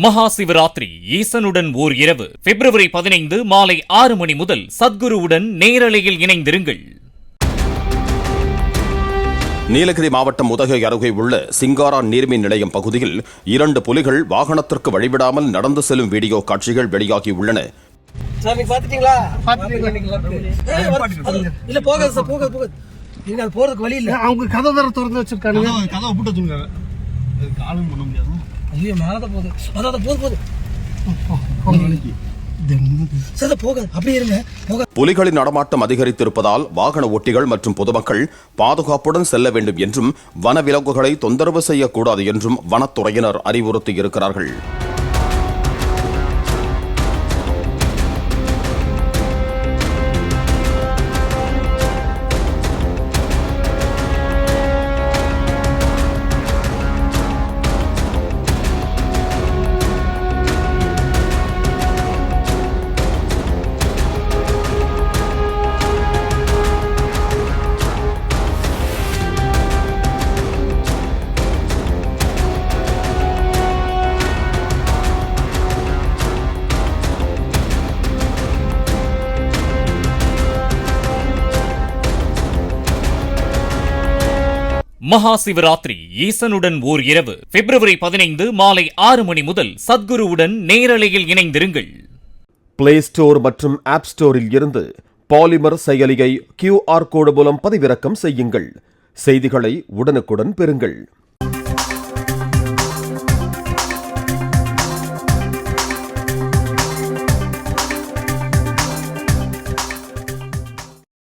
மகா சிவராத்திரி ஈசனுடன் ஓர் இரவு பிப்ரவரி 15 மாலை 6 மணி முதல் சத்குருவுடன் நேரலையில் இணைந்திருங்கள். நீலகிரி மாவட்டம் உதகை அருகே உள்ள சிங்காரா நீர்மின் நிலையம் பகுதியில் 2 புலிகள் வாகனத்திற்கு வழிவிடாமல் நடந்து செல்லும் வீடியோ காட்சிகள் வெளியாகியுள்ளன. புலிகளின் நடமாட்டம் அதிகரித்திருப்பதால் வாகன ஓட்டிகள் மற்றும் பொதுமக்கள் பாதுகாப்புடன் செல்ல வேண்டும் என்றும் வனவிலங்குகளை தொந்தரவு செய்யக்கூடாது என்றும் வனத்துறையினர் அறிவுறுத்தியிருக்கிறார்கள். மகா சிவராத்திரி ஈசனுடன் ஓர் இரவு பிப்ரவரி 15 மாலை 6 மணி முதல் சத்குருவுடன் நேரலையில் இணைந்திருங்கள். பிளே ஸ்டோர் மற்றும் ஆப் ஸ்டோரில் இருந்து பாலிமர் செயலியை QR கோடு மூலம் பதிவிறக்கம் செய்யுங்கள். செய்திகளை உடனுக்குடன் பெறுங்கள்.